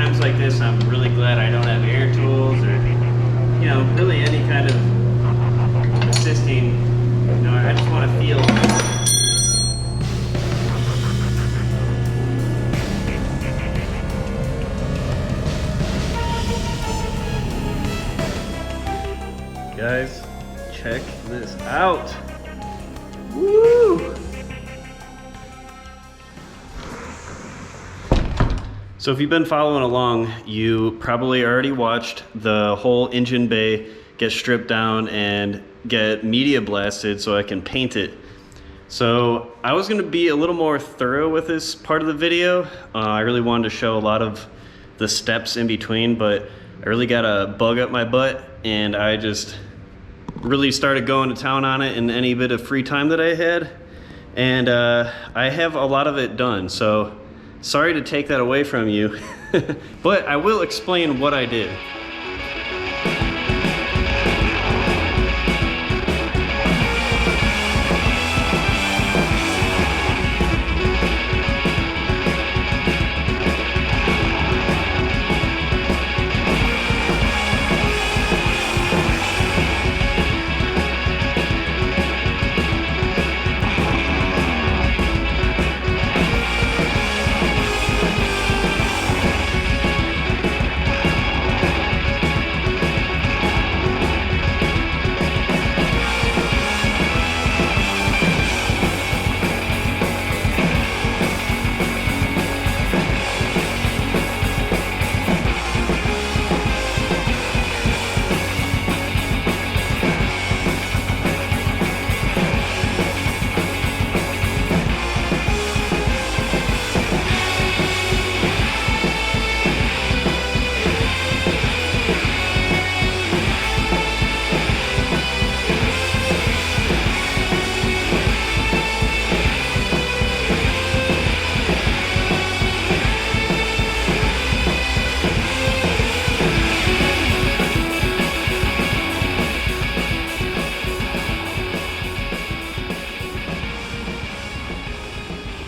times like this, I'm really glad I don't have air tools or, you know, really any kind of assisting. You know, I just want to feel. Guys, check this out. Woo! So if you've been following along, you probably already watched the whole engine bay get stripped down and get media blasted so I can paint it. So I was gonna be a little more thorough with this part of the video. I really wanted to show a lot of the steps in between, but I really got a bug up my butt and I just really started going to town on it in any bit of free time that I had. And I have a lot of it done, so sorry to take that away from you, but I will explain what I did.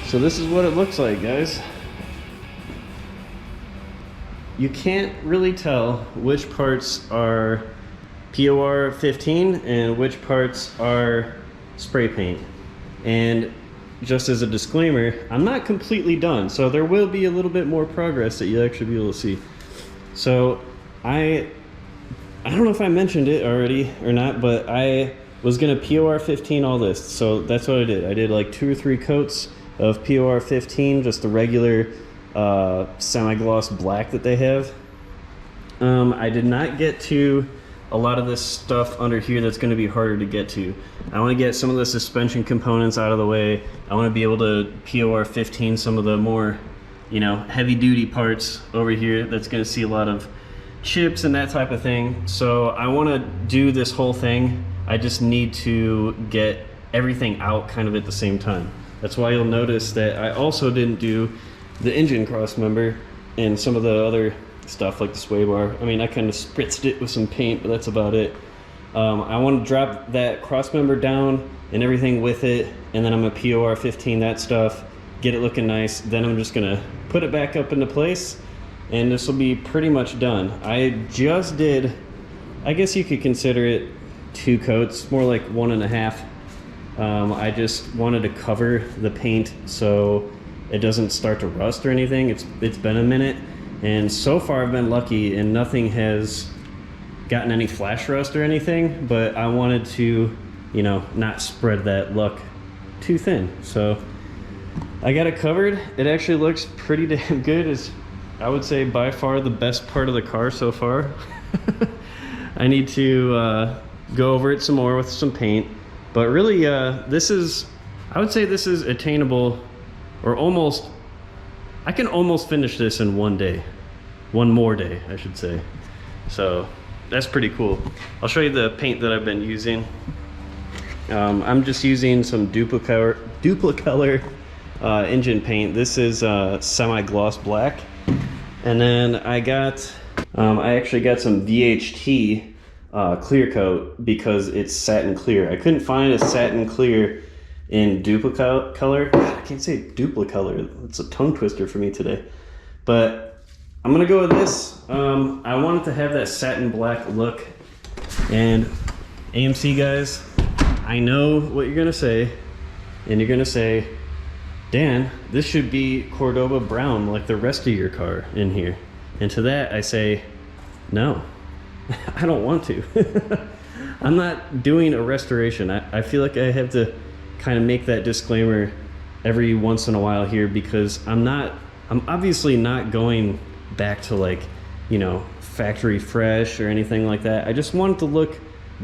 So this is what it looks like, guys. You can't really tell which parts are POR 15 and which parts are spray paint. And just as a disclaimer, I'm not completely done, so there will be a little bit more progress that you'll actually be able to see. So I don't know if I mentioned it already or not, but I was gonna POR 15 all this. So that's what I did. I did like 2 or 3 coats of POR 15, just the regular semi-gloss black that they have. I did not get to a lot of this stuff under here that's going to be harder to get to. I want to get some of the suspension components out of the way. I want to be able to POR 15 some of the more, you know, heavy duty parts over here that's going to see a lot of chips and that type of thing. So I want to do this whole thing. I just need to get everything out kind of at the same time. That's why you'll notice that I also didn't do the engine cross member and some of the other stuff like the sway bar. I mean, I kind of spritzed it with some paint, but that's about it. I want to drop that cross member down and everything with it, and then I'm gonna POR 15 that stuff, get it looking nice. Then I'm just gonna put it back up into place, and this will be pretty much done. I just did, I guess you could consider it 2 coats, more like 1.5. I just wanted to cover the paint so it doesn't start to rust or anything. It's been a minute, and so far I've been lucky and nothing has gotten any flash rust or anything, but I wanted to, you know, not spread that luck too thin. So I got it covered. It actually looks pretty damn good. It's, I would say, by far the best part of the car so far. I need to go over it some more with some paint. But really, this is, I would say this is attainable, or almost, I can almost finish this in one day. One more day, I should say. So that's pretty cool. I'll show you the paint that I've been using. I'm just using some Duplicolor engine paint. This is semi-gloss black. And then I got, I actually got some VHT clear coat because it's satin clear. I couldn't find a satin clear in Duplicolor. I can't say Duplicolor. It's a tongue twister for me today. But I'm I'm gonna go with this. I wanted to have that satin black look, and AMC guys, I know what you're gonna say, and you're gonna say, Dan, this should be Cordoba brown like the rest of your car in here. And to that I say, no, I don't want to. I'm not doing a restoration. I feel like I have to kind of make that disclaimer every once in a while here, because I'm obviously not going back to, like, you know, factory fresh or anything like that. I just want it to look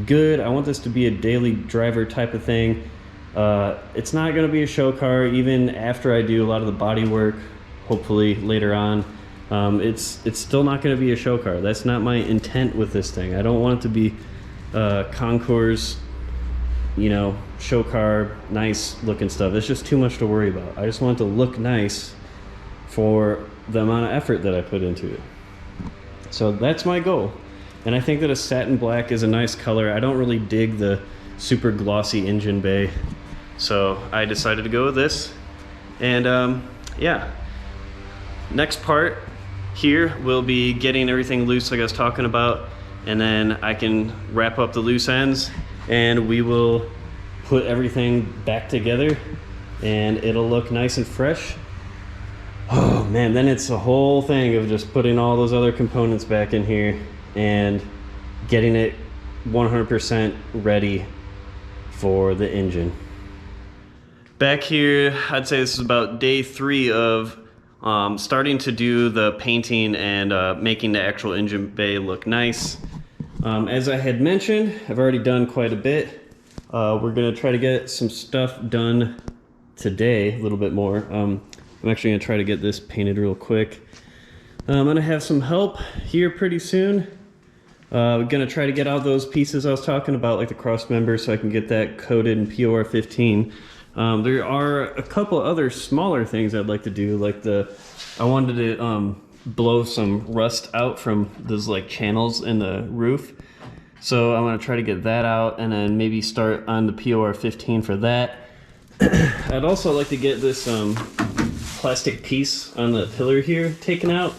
good. I want this to be a daily driver type of thing. It's not going to be a show car even after I do a lot of the body work, hopefully later on. It's still not going to be a show car. That's not my intent with this thing. I don't want it to be Concours, you know, show car, nice looking stuff. It's just too much to worry about. I just want it to look nice for the amount of effort that I put into it. So that's my goal. And I think that a satin black is a nice color. I don't really dig the super glossy engine bay, so I decided to go with this. And yeah, next part here will be getting everything loose like I was talking about, and then I can wrap up the loose ends and we will put everything back together and it'll look nice and fresh. Oh man, then it's a whole thing of just putting all those other components back in here and getting it 100% ready for the engine. Back here, I'd say this is about day 3 of starting to do the painting and making the actual engine bay look nice. As I had mentioned, I've already done quite a bit. We're gonna try to get some stuff done today, a little bit more. I'm actually gonna try to get this painted real quick. I'm gonna have some help here pretty soon. We're gonna try to get out those pieces I was talking about, like the cross member, so I can get that coated in POR 15. There are a couple other smaller things I'd like to do, like I wanted to blow some rust out from those like channels in the roof. So I'm gonna try to get that out and then maybe start on the POR 15 for that. I'd also like to get this plastic piece on the pillar here taken out.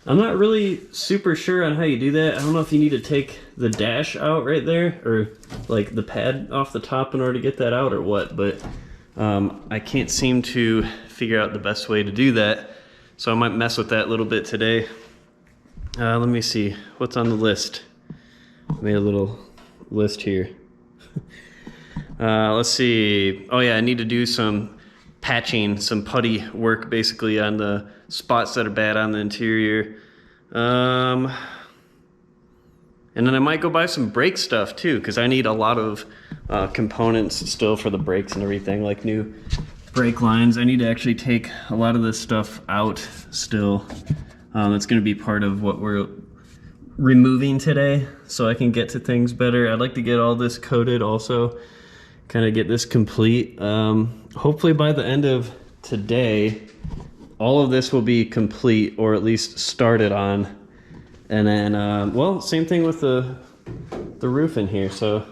I'm not really super sure on how you do that. I don't know if you need to take the dash out right there or like the pad off the top in order to get that out or what, but I can't seem to figure out the best way to do that. So I might mess with that a little bit today. Let me see, what's on the list? I made a little list here. Let's see. Oh yeah, I need to do some patching, some putty work basically on the spots that are bad on the interior. And then I might go buy some brake stuff too, because I need a lot of components still for the brakes and everything, like new brake lines. I need to actually take a lot of this stuff out still. It's going to be part of what we're removing today so I can get to things better. I'd like to get all this coated also, kind of get this complete. Hopefully by the end of today, all of this will be complete, or at least started on. And then, well, same thing with the roof in here, so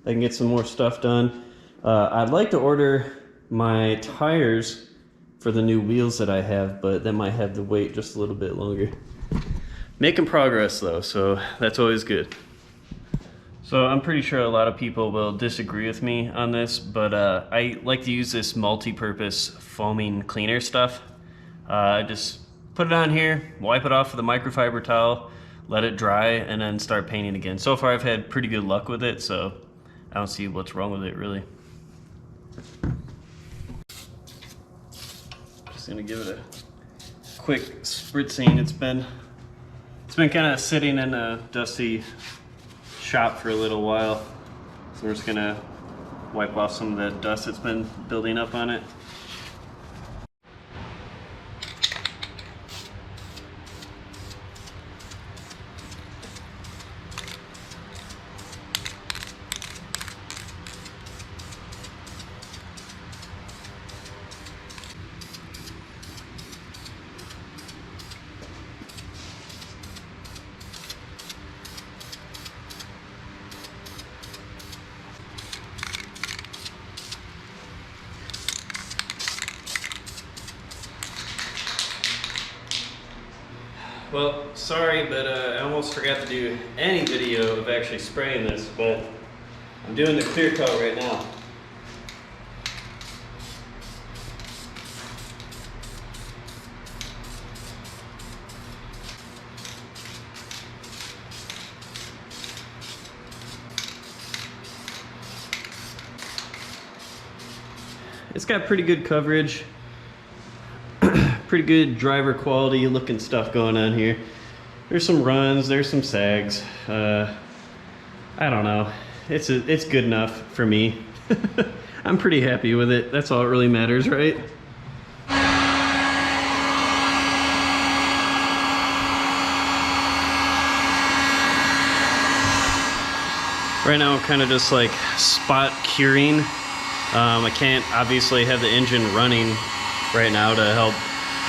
I can get some more stuff done. I'd like to order my tires for the new wheels that I have, but that might have to wait just a little bit longer. Making progress though, so that's always good. So I'm pretty sure a lot of people will disagree with me on this, but I like to use this multi-purpose foaming cleaner stuff. Just put it on here, wipe it off with a microfiber towel, let it dry, and then start painting again. So far I've had pretty good luck with it, so I don't see what's wrong with it really. Just gonna give it a quick spritzing. It's been kind of sitting in a dusty shop for a little while, so we're just gonna wipe off some of that dust that's been building up on it. Well, sorry, but I almost forgot to do any video of actually spraying this, but I'm doing the clear coat right now. It's got pretty good coverage, pretty good driver quality looking stuff going on here. There's some runs, there's some sags. I don't know. It's good enough for me. I'm pretty happy with it. That's all that really matters, right? Right now I'm kind of just like spot curing. I can't obviously have the engine running right now to help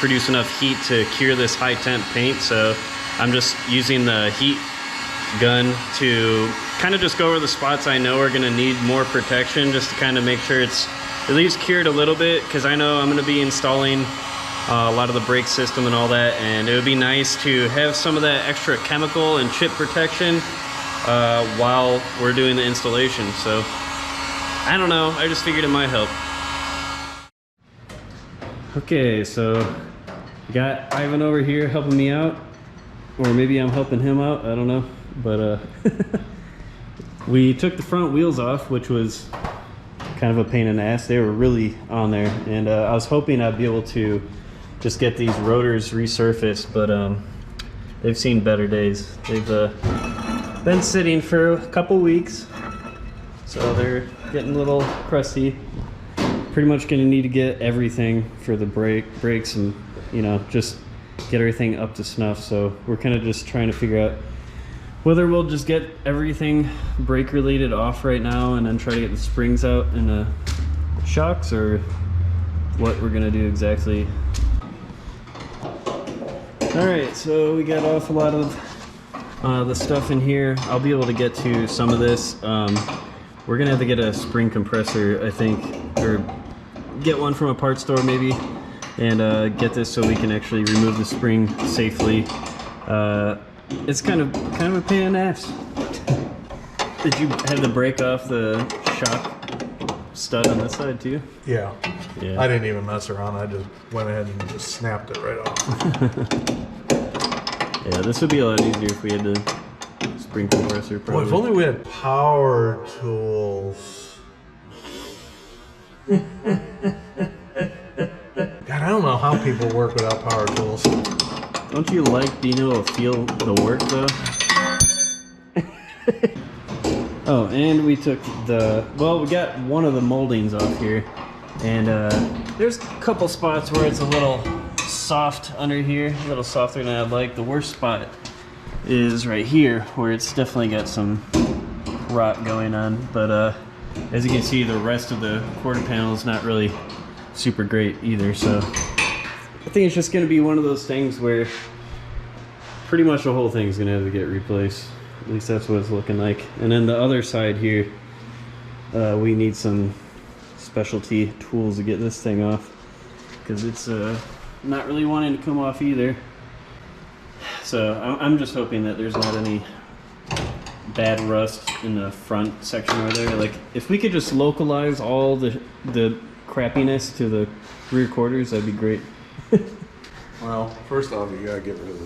produce enough heat to cure this high temp paint, so I'm just using the heat gun to kind of just go over the spots I know are going to need more protection, just to kind of make sure it's at least cured a little bit, because I know I'm going to be installing a lot of the brake system and all that, and it would be nice to have some of that extra chemical and chip protection while we're doing the installation. So I don't know, I just figured it might help. Okay, so got Ivan over here helping me out, or maybe I'm helping him out, I don't know, but we took the front wheels off, which was kind of a pain in the ass. They were really on there, and I was hoping I'd be able to just get these rotors resurfaced, but they've seen better days. They've been sitting for a couple weeks, so they're getting a little crusty. Pretty much gonna need to get everything for the brakes and, you know, just get everything up to snuff. So we're kind of just trying to figure out whether we'll just get everything brake related off right now and then try to get the springs out and the shocks, or what we're gonna do exactly. All right, so we got off a lot of the stuff in here. I'll be able to get to some of this. We're gonna have to get a spring compressor, I think, or get one from a parts store maybe, and get this so we can actually remove the spring safely. It's kind of a pain in the ass. Did you have to break off the shock stud on this side too? Yeah. I didn't even mess around. I just went ahead and just snapped it right off. Yeah, this would be a lot easier if we had the spring compressor. Probably. Well, if only we had power tools. God, I don't know how people work without power tools. Don't you like being able to feel the work though? Oh, and we took we got one of the moldings off here, and there's a couple spots where it's a little soft under here, a little softer than I'd like. The worst spot is right here, where it's definitely got some rot going on, but as you can see, the rest of the quarter panel is not really super great either, so I think it's just going to be one of those things where pretty much the whole thing's going to have to get replaced. At least that's what it's looking like. And then the other side here, we need some specialty tools to get this thing off, because it's not really wanting to come off either. So I'm just hoping that there's not any bad rust in the front section over there. Like, if we could just localize all the crappiness to the rear quarters, that'd be great. Well, first off, you gotta get rid of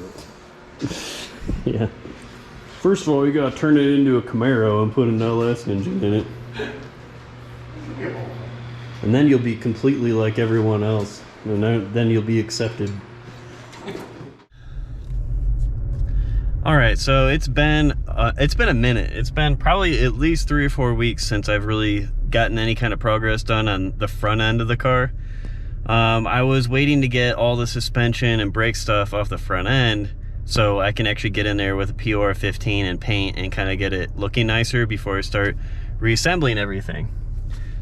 it. Yeah. First of all, you gotta turn it into a Camaro and put an LS engine in it. And then you'll be completely like everyone else. And then you'll be accepted. All right, so it's been a minute. It's been probably at least 3 or 4 weeks since I've really gotten any kind of progress done on the front end of the car. I was waiting to get all the suspension and brake stuff off the front end so I can actually get in there with a POR 15 and paint and kind of get it looking nicer before I start reassembling everything.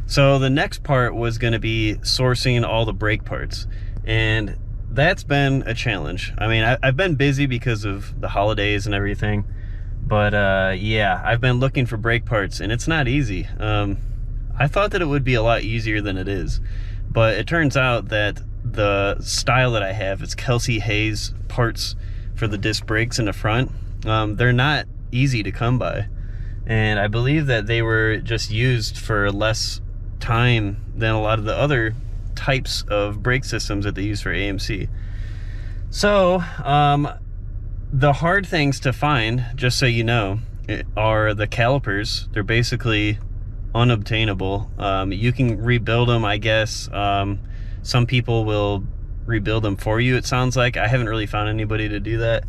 So the next part was going to be sourcing all the brake parts, and that's been a challenge. I mean, I've been busy because of the holidays and everything, but yeah, I've been looking for brake parts, and it's not easy. I thought that it would be a lot easier than it is, but it turns out that the style that I have is Kelsey Hayes parts for the disc brakes in the front. They're not easy to come by, and I believe that they were just used for less time than a lot of the other types of brake systems that they use for AMC. So the hard things to find, just so you know, are the calipers. They're basically unobtainable. You can rebuild them, I guess. Some people will rebuild them for you, it sounds like. I haven't really found anybody to do that.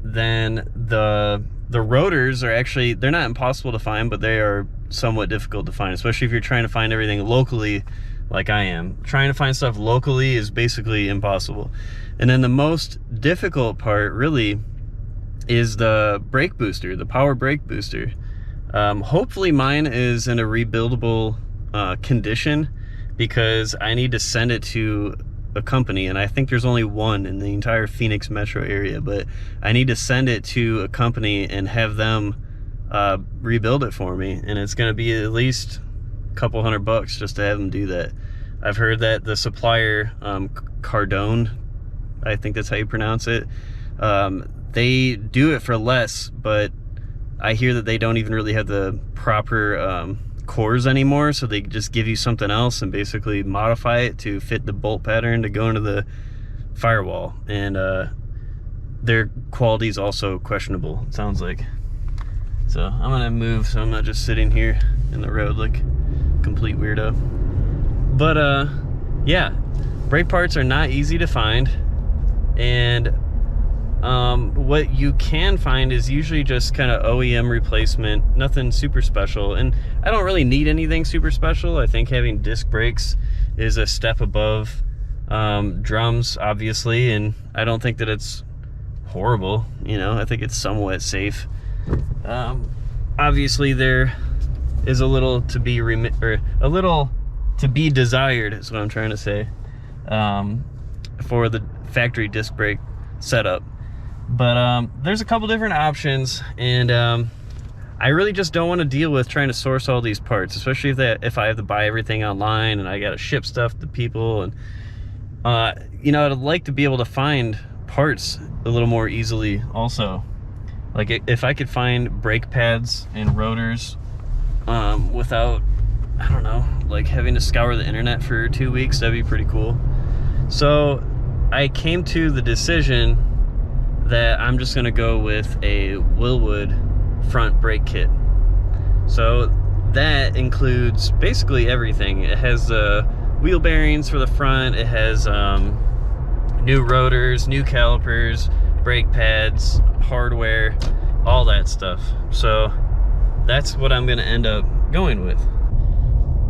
Then the rotors are actually, they're not impossible to find, but they are somewhat difficult to find, especially if you're trying to find everything locally like I am. Trying to find stuff locally is basically impossible. And then the most difficult part really is the brake booster, the power brake booster. Hopefully mine is in a rebuildable condition, because I need to send it to a company, and I think there's only one in the entire Phoenix metro area, but I need to send it to a company and have them rebuild it for me, and it's going to be at least a couple $100 just to have them do that. I've heard that the supplier, Cardone, I think that's how you pronounce it, they do it for less, but I hear that they don't even really have the proper cores anymore, so they just give you something else and basically modify it to fit the bolt pattern to go into the firewall, and their quality is also questionable, it sounds like. So I'm gonna move so I'm not just sitting here in the road like a complete weirdo. But yeah, brake parts are not easy to find, and what you can find is usually just kind of OEM replacement, nothing super special. And I don't really need anything super special. I think having disc brakes is a step above drums, obviously, and I don't think that it's horrible, you know. I think it's somewhat safe. Obviously there is a little to be desired, is what I'm trying to say, for the factory disc brake setup. But there's a couple different options, and I really just don't want to deal with trying to source all these parts, especially if I have to buy everything online and I got to ship stuff to people. And you know, I'd like to be able to find parts a little more easily also. Like if I could find brake pads and rotors without, I don't know, like having to scour the internet for 2 weeks, that'd be pretty cool. So I came to the decision that I'm just gonna go with a Wilwood front brake kit. So that includes basically everything. It has wheel bearings for the front, it has new rotors, new calipers, brake pads, hardware, all that stuff. So that's what I'm gonna end up going with.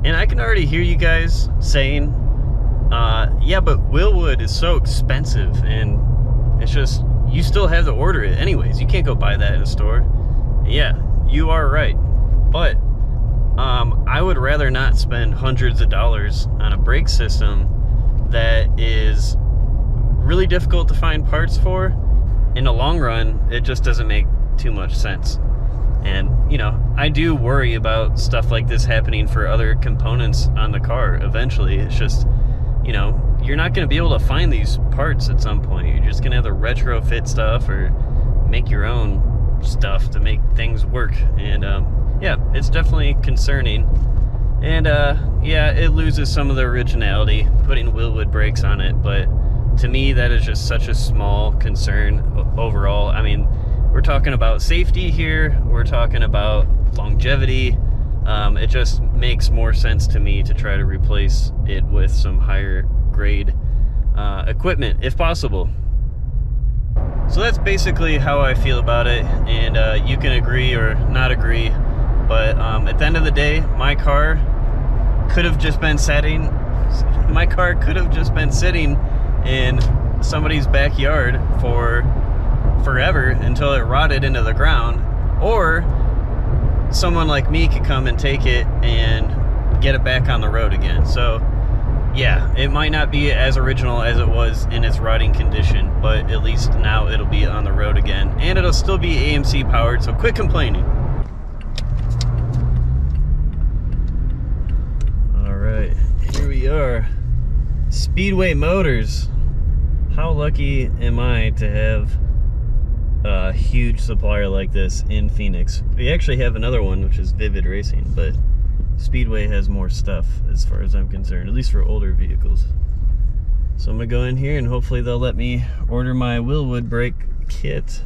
And I can already hear you guys saying, yeah, but Wilwood is so expensive, and it's just, you still have to order it anyways. You can't go buy that in a store. Yeah, you are right. But I would rather not spend hundreds of dollars on a brake system that is really difficult to find parts for. In the long run, it just doesn't make too much sense. And, you know, I do worry about stuff like this happening for other components on the car eventually. It's just, you know, you're not going to be able to find these parts at some point. You're just going to have to retrofit stuff or make your own stuff to make things work. And yeah, it's definitely concerning. And yeah, it loses some of the originality putting Wilwood brakes on it, but to me that is just such a small concern overall. I mean, we're talking about safety here, we're talking about longevity. It just makes more sense to me to try to replace it with some higher grade equipment if possible. So that's basically how I feel about it, and you can agree or not agree, but at the end of the day, my car could have just been sitting in somebody's backyard for forever until it rotted into the ground, or someone like me could come and take it and get it back on the road again. So yeah, it might not be as original as it was in its rotting condition, but at least now it'll be on the road again, and it'll still be AMC powered, so quit complaining. All right, here we are, Speedway Motors, How lucky am I to have a huge supplier like this in Phoenix? We actually have another one, which is Vivid Racing, but Speedway has more stuff as far as I'm concerned, at least for older vehicles. So I'm gonna go in here and hopefully they'll let me order my Willwood brake kit.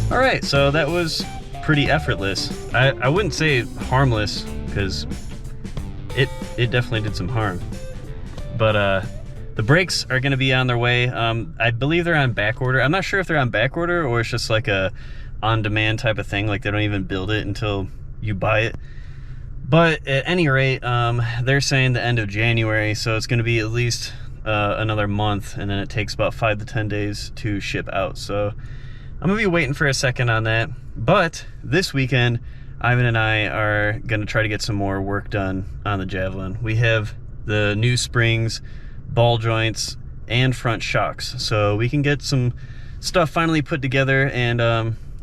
All right, so that was pretty effortless. I wouldn't say harmless, because it definitely did some harm. But the brakes are gonna be on their way. I believe they're on back order. I'm not sure if they're on back order or it's just like a on-demand type of thing, like they don't even build it until you buy it. But at any rate, they're saying the end of January, so it's gonna be at least another month, and then it takes about 5 to 10 days to ship out. So I'm gonna be waiting for a second on that. But this weekend, Ivan and I are gonna try to get some more work done on the Javelin. We have the new springs, ball joints, and front shocks. So we can get some stuff finally put together and,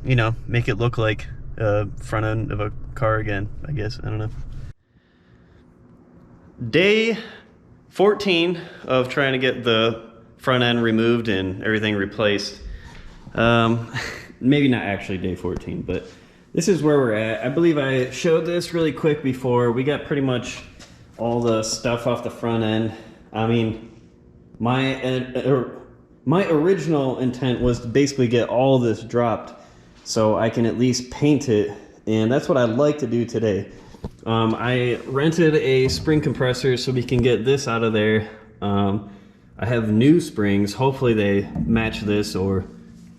you know, make it look like front end of a car again, I guess. I don't know. Day 14 of trying to get the front end removed and everything replaced. Maybe not actually day 14, but this is where we're at. I believe I showed this really quick before. We got pretty much all the stuff off the front end. I mean, my original intent was to basically get all this dropped so I can at least paint it, and that's what I'd like to do today. I rented a spring compressor so we can get this out of there. I have new springs. Hopefully they match this, or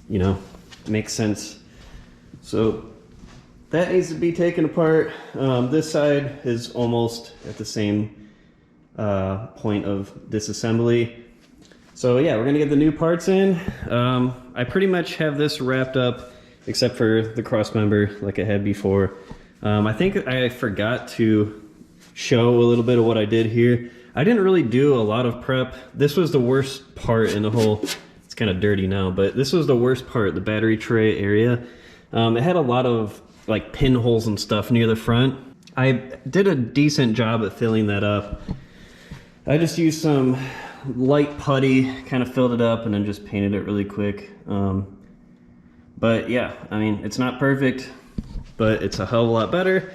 you know, makes sense. So that needs to be taken apart. This side is almost at the same point of disassembly. So yeah, we're gonna get the new parts in. I pretty much have this wrapped up except for the cross member like I had before. I think I forgot to show a little bit of what I did here. I didn't really do a lot of prep. This was the worst part in the whole, it's kind of dirty now, but this was the worst part, the battery tray area. It had a lot of like pinholes and stuff near the front. I did a decent job at filling that up. I just used some light putty, kind of filled it up and then just painted it really quick. But yeah, I mean, it's not perfect, but it's a hell of a lot better.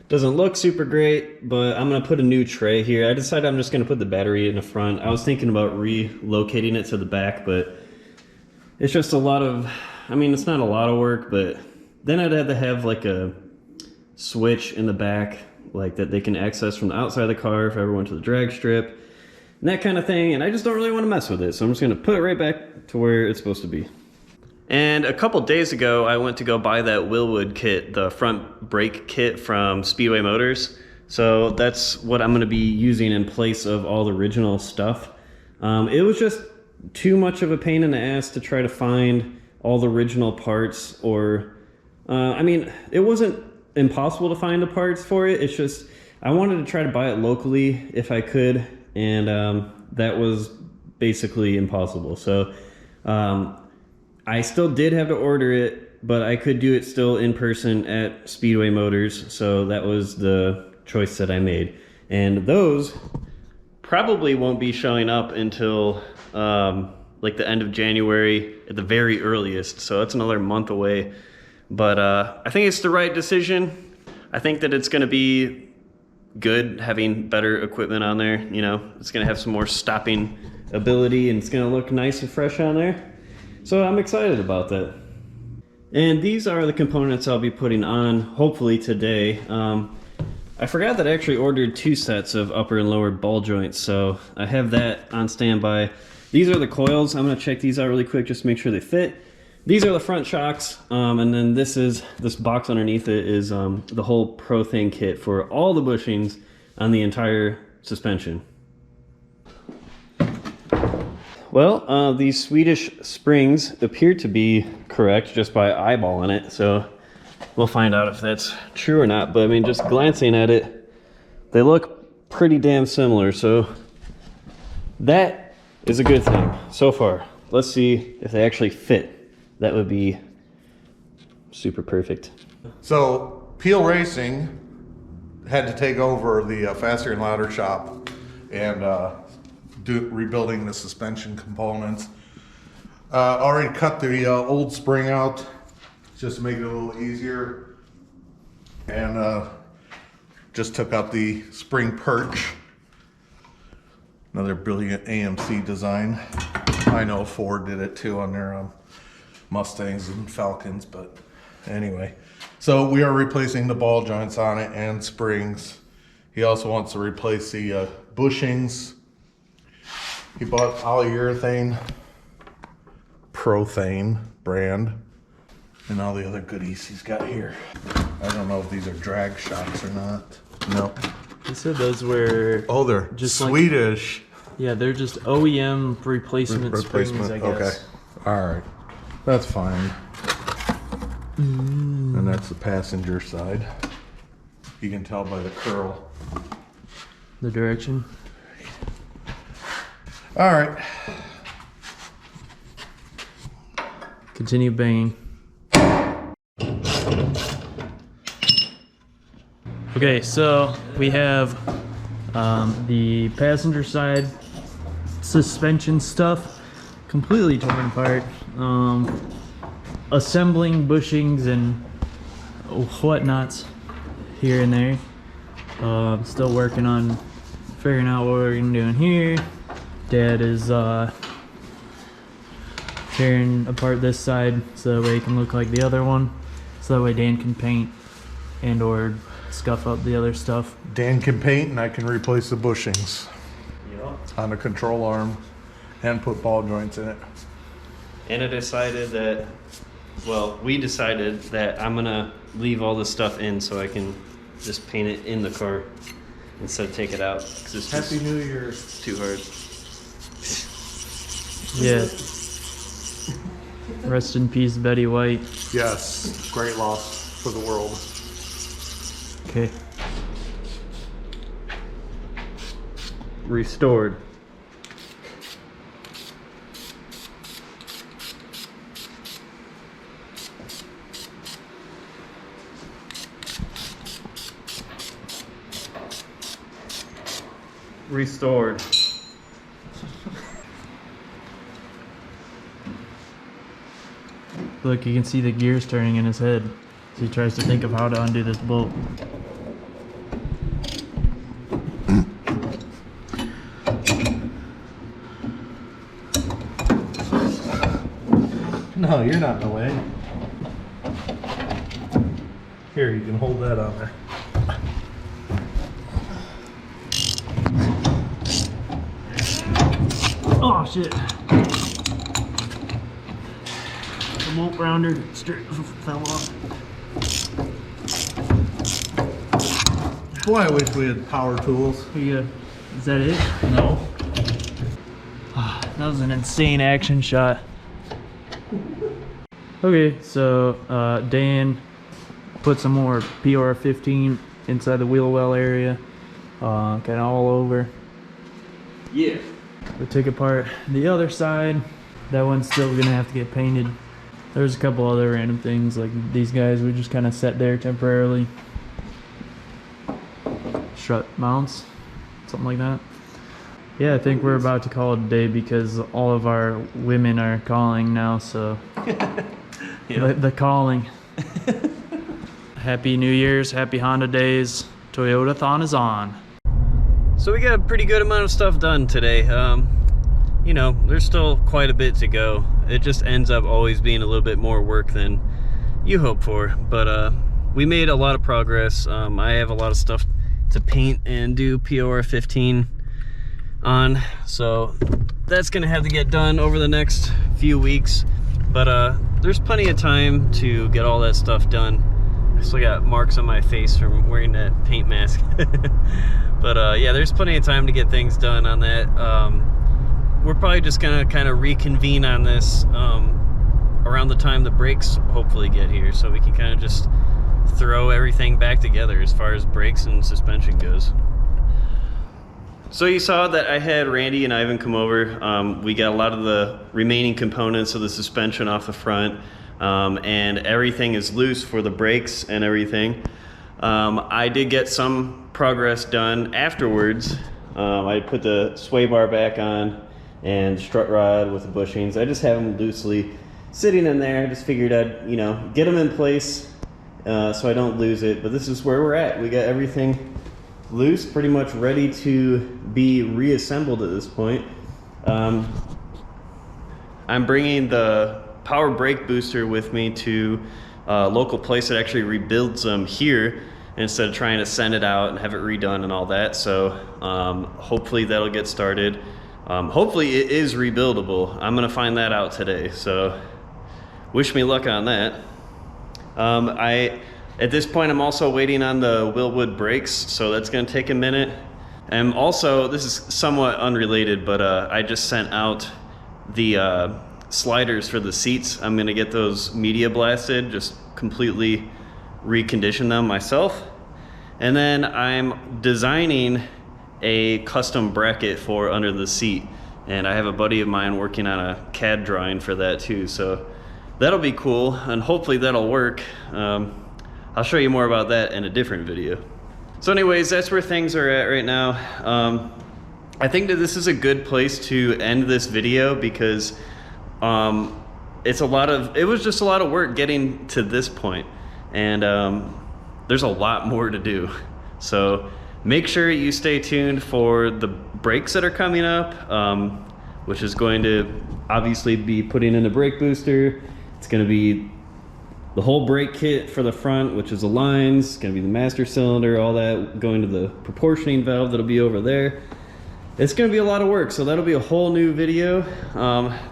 Doesn't look super great, but I'm gonna put a new tray here. I decided I'm just gonna put the battery in the front. I was thinking about relocating it to the back, but it's just a lot of, I mean, it's not a lot of work, but then I'd have to have like a switch in the back, like that they can access from the outside of the car if I ever went to the drag strip, and that kind of thing, and I just don't really want to mess with it, so I'm just gonna put it right back to where it's supposed to be. And a couple days ago, I went to go buy that Willwood kit, the front brake kit from Speedway Motors. So that's what I'm gonna be using in place of all the original stuff. It was just too much of a pain in the ass to try to find all the original parts, or, I mean, it wasn't impossible to find the parts for it. It's just, I wanted to try to buy it locally if I could, and that was basically impossible. So, I still did have to order it, but I could do it still in person at Speedway Motors, so that was the choice that I made. And those probably won't be showing up until like the end of January at the very earliest, so that's another month away. But I think it's the right decision. I think that it's gonna be good having better equipment on there. You know, it's gonna have some more stopping ability and it's gonna look nice and fresh on there. So I'm excited about that. And these are the components I'll be putting on hopefully today. I forgot that I actually ordered 2 sets of upper and lower ball joints, so I have that on standby. These are the coils. I'm gonna check these out really quick just to make sure they fit. These are the front shocks, and then this box underneath it is the whole Pro-Thing kit for all the bushings on the entire suspension. Well, these Swedish springs appear to be correct just by eyeballing it, so We'll find out if that's true or not, but I mean, just glancing at it, they look pretty damn similar, so that is a good thing so far. Let's see if they actually fit. That would be super perfect. So Peel Racing had to take over the Faster and Louder shop and rebuilding the suspension components. Already cut the old spring out just to make it a little easier, and just took out the spring perch. Another brilliant AMC design. I know Ford did it too on their Mustangs and Falcons, but anyway. So we are replacing the ball joints on it and springs. He also wants to replace the bushings. He bought polyurethane, Prothane brand, and all the other goodies he's got here. I don't know if these are drag shocks or not. No. He said those were... Oh, they're just Swedish. Yeah, they're just OEM replacement springs, I guess. Okay. All right. That's fine. And that's the passenger side. You can tell by the curl. The direction. All right. Continue banging. Okay, so we have the passenger side suspension stuff completely torn apart. Assembling bushings and whatnots here and there. Still working on figuring out what we're gonna do in here. Dad is tearing apart this side so that way it can look like the other one, so that way Dan can paint and or scuff up the other stuff. Dan can paint and I can replace the bushings Yep. on the control arm and put ball joints in it. And I decided that, well, we decided that I'm gonna leave all this stuff in so I can just paint it in the car instead of take it out, because it's just Happy New Year. too hard. Yeah. Rest in peace, Betty White. Yes, great loss for the world. Okay. Restored. Restored. Look, you can see the gears turning in his head as he tries to think of how to undo this bolt. No, you're not in the way. Here, you can hold that on there. Oh shit! The bolt rounder fell off. Boy, I wish we had power tools. Is that it? No. That was an insane action shot. Okay, so Dan put some more PR15 inside the wheel well area, kind of all over. Yeah. We took apart the other side. That one's still gonna have to get painted. There's a couple other random things, like these guys were just kind of set there temporarily. Strut mounts, something like that. Yeah, I think we're about to call it a day because all of our women are calling now, so the calling. Happy New Year's, happy Honda days. Toyota-thon is on. So we got a pretty good amount of stuff done today. You know, there's still quite a bit to go. It just ends up always being a little bit more work than you hope for. But we made a lot of progress. I have a lot of stuff to paint and do POR 15 on. So that's gonna have to get done over the next few weeks. But there's plenty of time to get all that stuff done. I still got marks on my face from wearing that paint mask. But yeah, there's plenty of time to get things done on that. We're probably just gonna kind of reconvene on this around the time the brakes hopefully get here, so we can kind of just throw everything back together as far as brakes and suspension goes. So you saw that I had Randy and Ivan come over. We got a lot of the remaining components of the suspension off the front, and everything is loose for the brakes and everything. I did get some progress done afterwards. I put the sway bar back on and strut rod with the bushings. I just have them loosely sitting in there. I just figured I'd, you know, get them in place so I don't lose it. But this is where we're at. We got everything loose, pretty much ready to be reassembled at this point. I'm bringing the power brake booster with me to a local place that actually rebuilds them here instead of trying to send it out and have it redone and all that. So hopefully that'll get started. Hopefully it is rebuildable. I'm gonna find that out today, so wish me luck on that. At this point, I'm also waiting on the Willwood brakes, so that's gonna take a minute. And also, this is somewhat unrelated, but I just sent out the sliders for the seats. I'm gonna get those media blasted, just completely recondition them myself. And then I'm designing a custom bracket for under the seat. And I have a buddy of mine working on a CAD drawing for that too. So that'll be cool, and hopefully that'll work. I'll show you more about that in a different video. So anyways, that's where things are at right now. I think that this is a good place to end this video because it was just a lot of work getting to this point, and there's a lot more to do. So make sure you stay tuned for the brakes that are coming up, which is going to obviously be putting in a brake booster. It's going to be the whole brake kit for the front, which is the lines. It's going to be the master cylinder, all that going to the proportioning valve that'll be over there. It's going to be a lot of work, so that'll be a whole new video.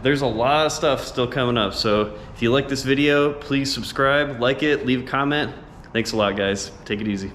There's a lot of stuff still coming up, so if you like this video, please subscribe, like it, leave a comment. Thanks a lot, guys. Take it easy.